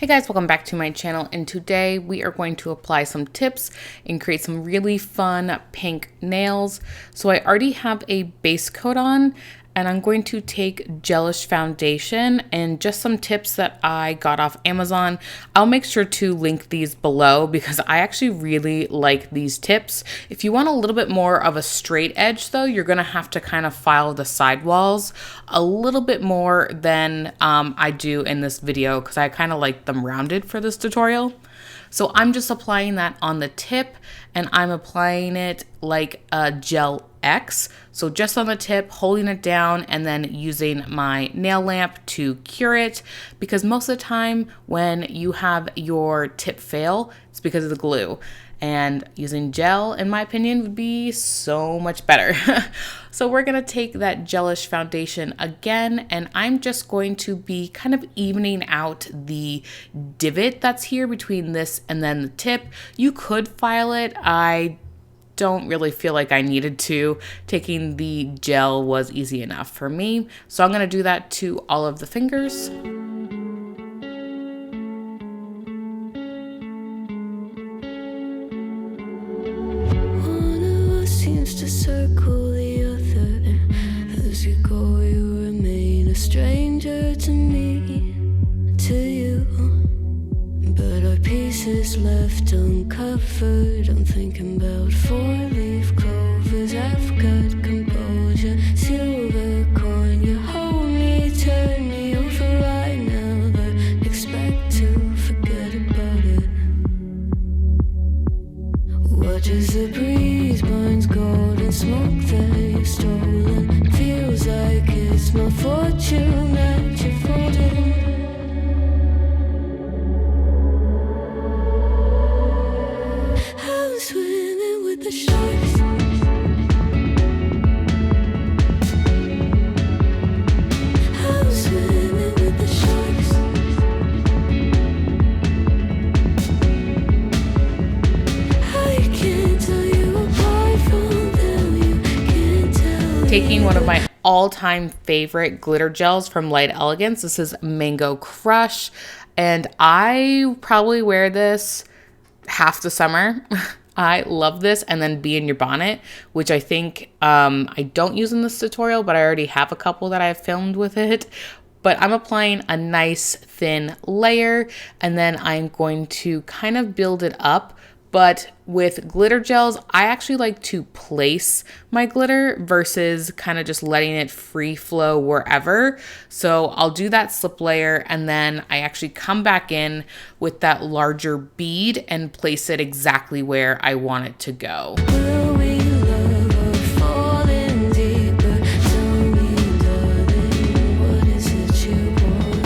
Hey guys, welcome back to my channel, and today we are going to apply some tips and create some really fun pink nails. So I already have a base coat on, and I'm going to take gelish foundation and just some tips that I got off Amazon. I'll make sure to link these below because I actually really like these tips. If you want a little bit more of a straight edge though, you're gonna have to kind of file the sidewalls a little bit more than I do in this video because I kind of like them rounded for this tutorial. So I'm just applying that on the tip, and I'm applying it like a gel X. So just on the tip, holding it down, and then using my nail lamp to cure it, because most of the time when you have your tip fail, it's because of the glue. And using gel, in my opinion, would be so much better. So we're gonna take that gelish foundation again, and I'm just going to be kind of evening out the divot that's here between this and then the tip. You could file it. I don't really feel like I needed to. Taking the gel was easy enough for me. So I'm gonna do that to all of the fingers. To circle the other, as you go you remain a stranger to me, to you, but our pieces left uncovered. I'm thinking about four-leaf clovers. I've got composure, silver coin. You hold me, turn me over right now, but expect to forget about it. Watch as the breeze burns gold and smoke that you've stolen. Feels like it's my fortune that you're folding. I'm swimming with the sharks. I'm swimming with the sharks. I can't tell you apart from them. You can't tell. Taking one of my all-time favorite glitter gels from Light Elegance. This is Mango Crush, and I probably wear this half the summer. I love this, and then Be in Your Bonnet, which I think I don't use in this tutorial, but I already have a couple that I've filmed with it. But I'm applying a nice thin layer, and then I'm going to kind of build it up. But with glitter gels, I actually like to place my glitter versus kind of just letting it free flow wherever. So I'll do that slip layer, and then I actually come back in with that larger bead and place it exactly where I want it to go. Will we love or fall in deeper? Tell me, darling, what is it you want?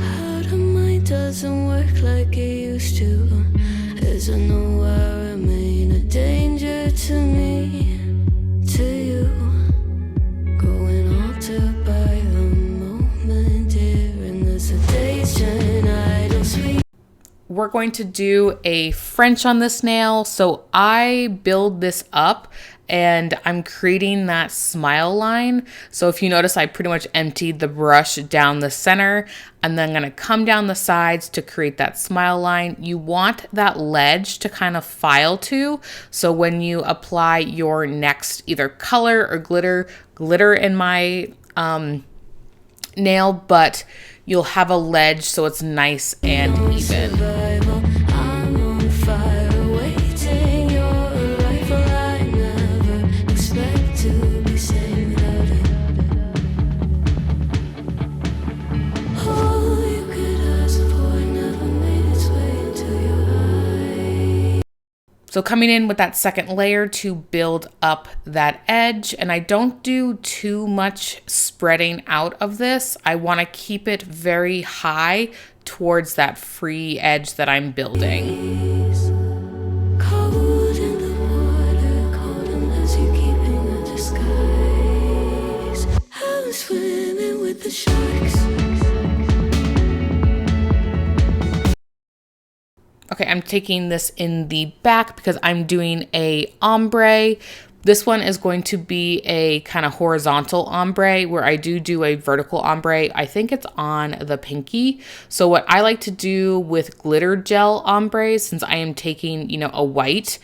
How the mind doesn't work like it used to, as I know I remain a danger to me, to you. Going altered by the moment, dear, and as the days turn idle, sweet. We're going to do a French on this nail. So I build this up and I'm creating that smile line. So if you notice, I pretty much emptied the brush down the center, and then I'm gonna come down the sides to create that smile line. You want that ledge to kind of file to. So when you apply your next either color or glitter in my nail, but you'll have a ledge so it's nice and even. Survival, I'm on fire, waiting your arrival. I never expect to be saved without it. All you could ask for never made its way into your eye. So coming in with that second layer to build up that edge, and I don't do too much spreading out of this. I want to keep it very high towards that free edge that I'm building. Cold in the water, cold unless you keep in a disguise. I'm swimming with the sharks. Okay, I'm taking this in the back because I'm doing a ombre, This one is going to be a kind of horizontal ombre where I do a vertical ombre. I think it's on the pinky. So what I like to do with glitter gel ombres, since I am taking, you know, a white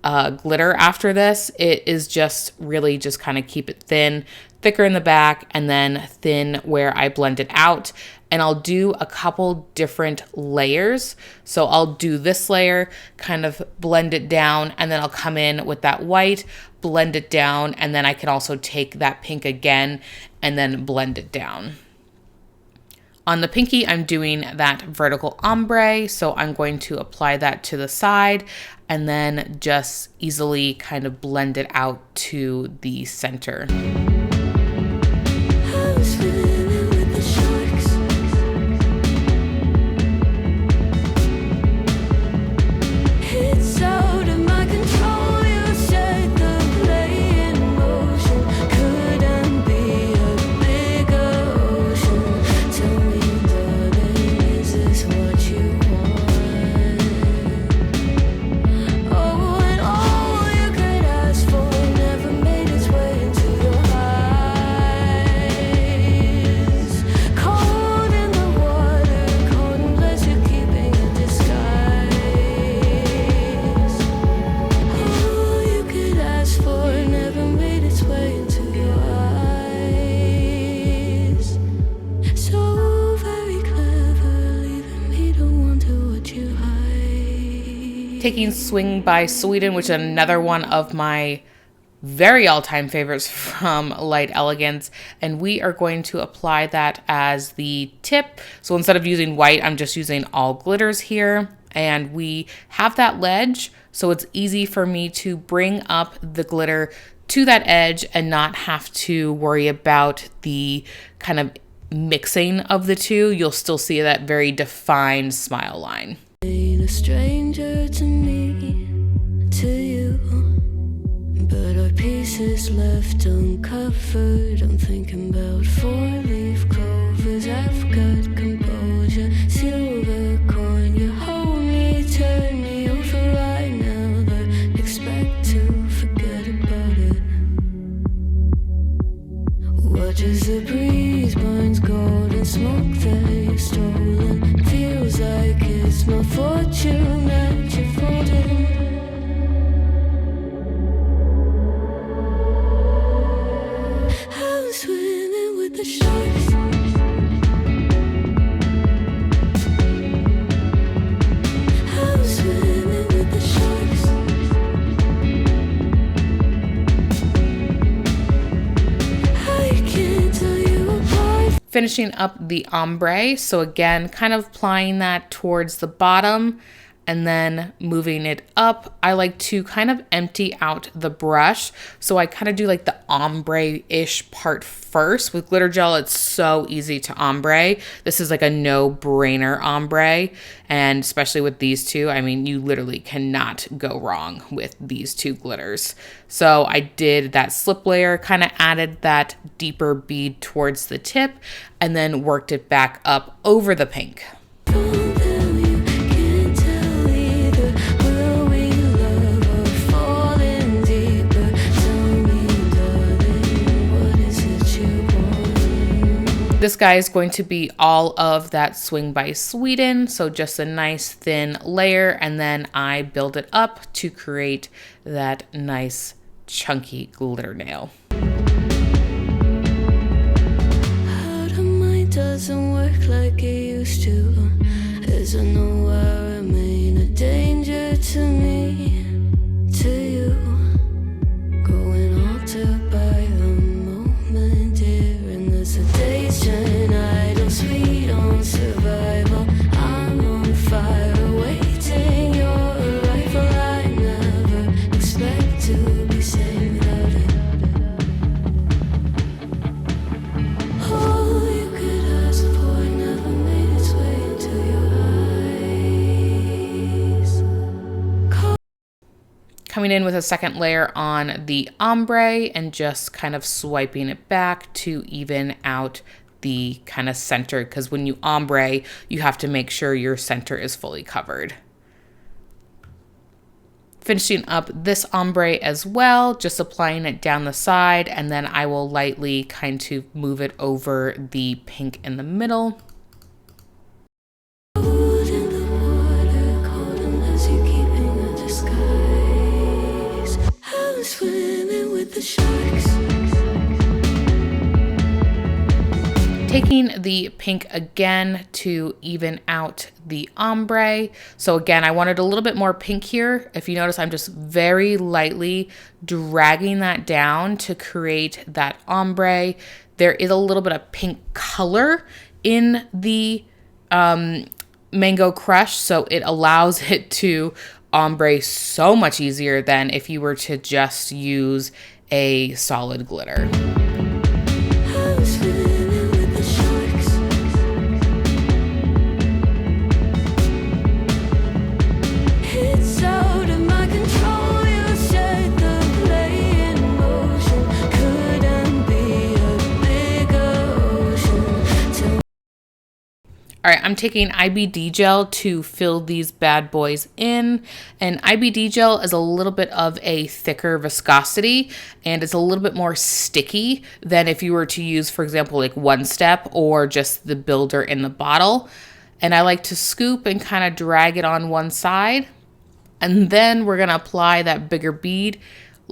glitter after this, it is just really just kind of keep it thin, thicker in the back, and then thin where I blend it out. And I'll do a couple different layers. So I'll do this layer, kind of blend it down, and then I'll come in with that white, blend it down, and then I can also take that pink again and then blend it down. On the pinky, I'm doing that vertical ombre, so I'm going to apply that to the side and then just easily kind of blend it out to the center. Taking Swing by Sweden, which is another one of my very all-time favorites from Light Elegance, and we are going to apply that as the tip. So instead of using white, I'm just using all glitters here, and we have that ledge, so it's easy for me to bring up the glitter to that edge and not have to worry about the kind of mixing of the two. You'll still see that very defined smile line. Ain't a stranger to me, to you, but our pieces left uncovered. I'm thinking about four-leaf clovers. I've got composure, silver coin. You hold me, turn me over right now, but expect to forget about it. Watch as the breeze burns golden smoke that you've stolen. Feels like it's my fortune that you're folding. I'm swimming with the sharks. I'm swimming with the sharks. I can't tell you apart. Finishing up the ombre, so again, kind of applying that towards the bottom and then moving it up. I like to kind of empty out the brush, so I kind of do like the ombre-ish part first. With glitter gel, it's so easy to ombre. This is like a no-brainer ombre, and especially with these two, I mean, you literally cannot go wrong with these two glitters. So I did that slip layer, kind of added that deeper bead towards the tip, and then worked it back up over the pink. This guy is going to be all of that Swing by Sweden, so just a nice thin layer, and then I build it up to create that nice chunky glitter nail. How the mind doesn't work like it used to, as I know I remain a danger to me, to you, going altered by the moment, dear, and there's a days shine idle, sweet on survival. I'm on fire, waiting your arrival. I never expect to be sane without it. All you could ask for never made its way into your eyes. Coming in with a second layer on the ombre and just kind of swiping it back to even out the kind of center, because when you ombre, you have to make sure your center is fully covered. Finishing up this ombre as well, just applying it down the side, and then I will lightly kind of move it over the pink in the middle. Taking the pink again to even out the ombre. So again, I wanted a little bit more pink here. If you notice, I'm just very lightly dragging that down to create that ombre. There is a little bit of pink color in the Mango Crush, so it allows it to ombre so much easier than if you were to just use a solid glitter. All right, I'm taking IBD gel to fill these bad boys in. And IBD gel is a little bit of a thicker viscosity, and it's a little bit more sticky than if you were to use, for example, like One Step or just the builder in the bottle. And I like to scoop and kind of drag it on one side. And then we're gonna apply that bigger bead.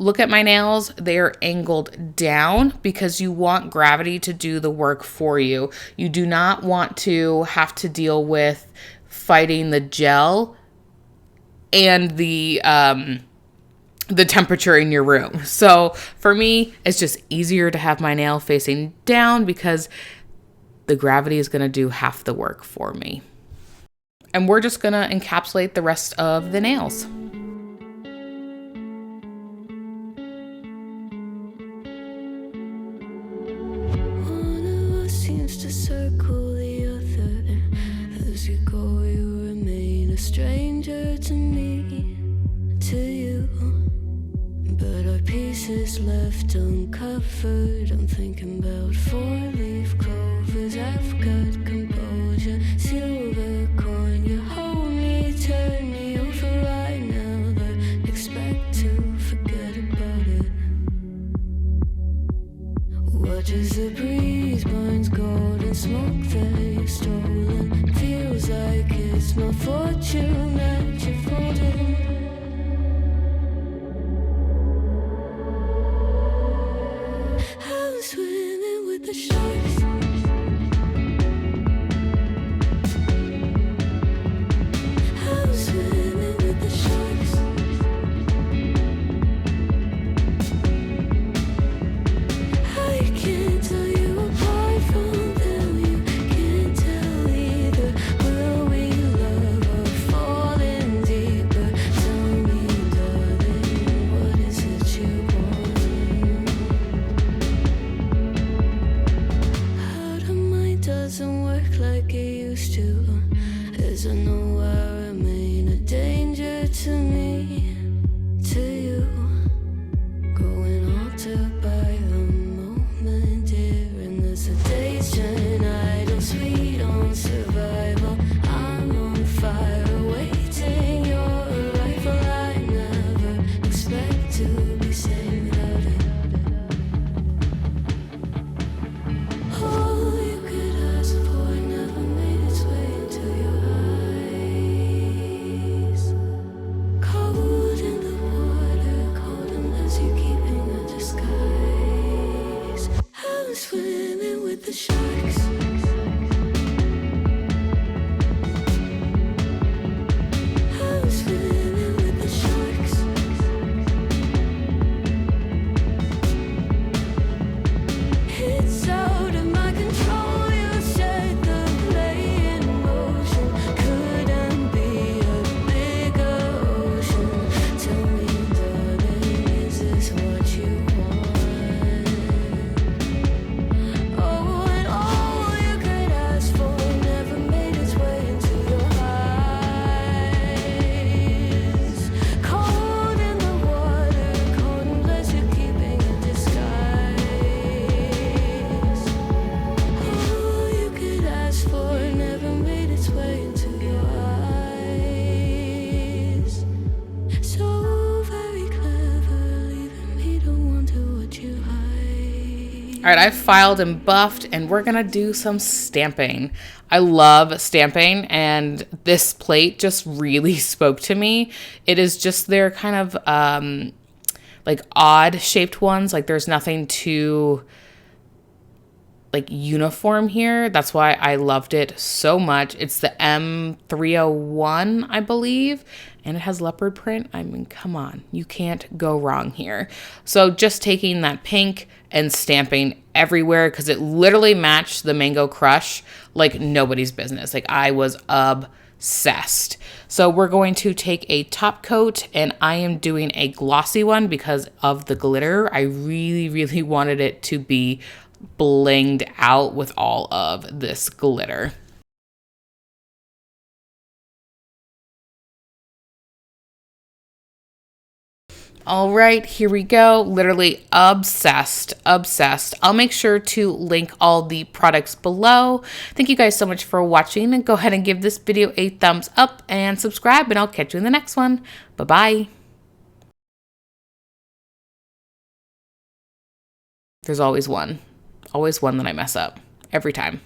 Look at my nails, they are angled down because you want gravity to do the work for you. You do not want to have to deal with fighting the gel and the temperature in your room. So for me, it's just easier to have my nail facing down because the gravity is gonna do half the work for me. And we're just gonna encapsulate the rest of the nails. To circle the other, as you go, you remain a stranger to me, to you. But our pieces left uncovered. I'm thinking about four-leaf clovers. I've got composure, silver coin. You hold me, turn me over right now, but expect to forget about it. Watch as the breeze burns golden smoke that you've stolen. Feels like it's my fortune that you're folding. I'm swimming with the sharks. I'm swimming with the sharks. I can't tell you apart from them. You can't tell either. Will we love or fall in deeper? Tell me, darling, what is it you want? How the mind doesn't work like it used to, as I know I remain a danger to me, to you. Going altered by the moment, dear, and there's a hesitation. I don't sweet on survival. I'm on fire, waiting your arrival. I never expect to be sane without it. All you could ask for never made its way into your eyes. Cold in the water, cold unless you're keeping a disguise. I'm swimming with the sharks. I'm swimming with the sharks. It's out of my control. You set the play in motion. Couldn't be a bigger ocean. Tell me, darling, is this what you want? Oh, and all All right, I've filed and buffed, and we're gonna do some stamping. I love stamping, and this plate just really spoke to me. It is just their kind of like odd shaped ones. Like there's nothing too like uniform here. That's why I loved it so much. It's the M301, I believe, and it has leopard print. I mean, come on, you can't go wrong here. So just taking that pink and stamping everywhere, because it literally matched the Mango Crush like nobody's business. Like I was obsessed. So we're going to take a top coat, and I am doing a glossy one because of the glitter. I really wanted it to be blinged out with all of this glitter. All right, here we go. Literally obsessed. I'll make sure to link all the products below. Thank you guys so much for watching, and go ahead and give this video a thumbs up and subscribe, and I'll catch you in the next one. Bye-bye. There's always one that I mess up every time.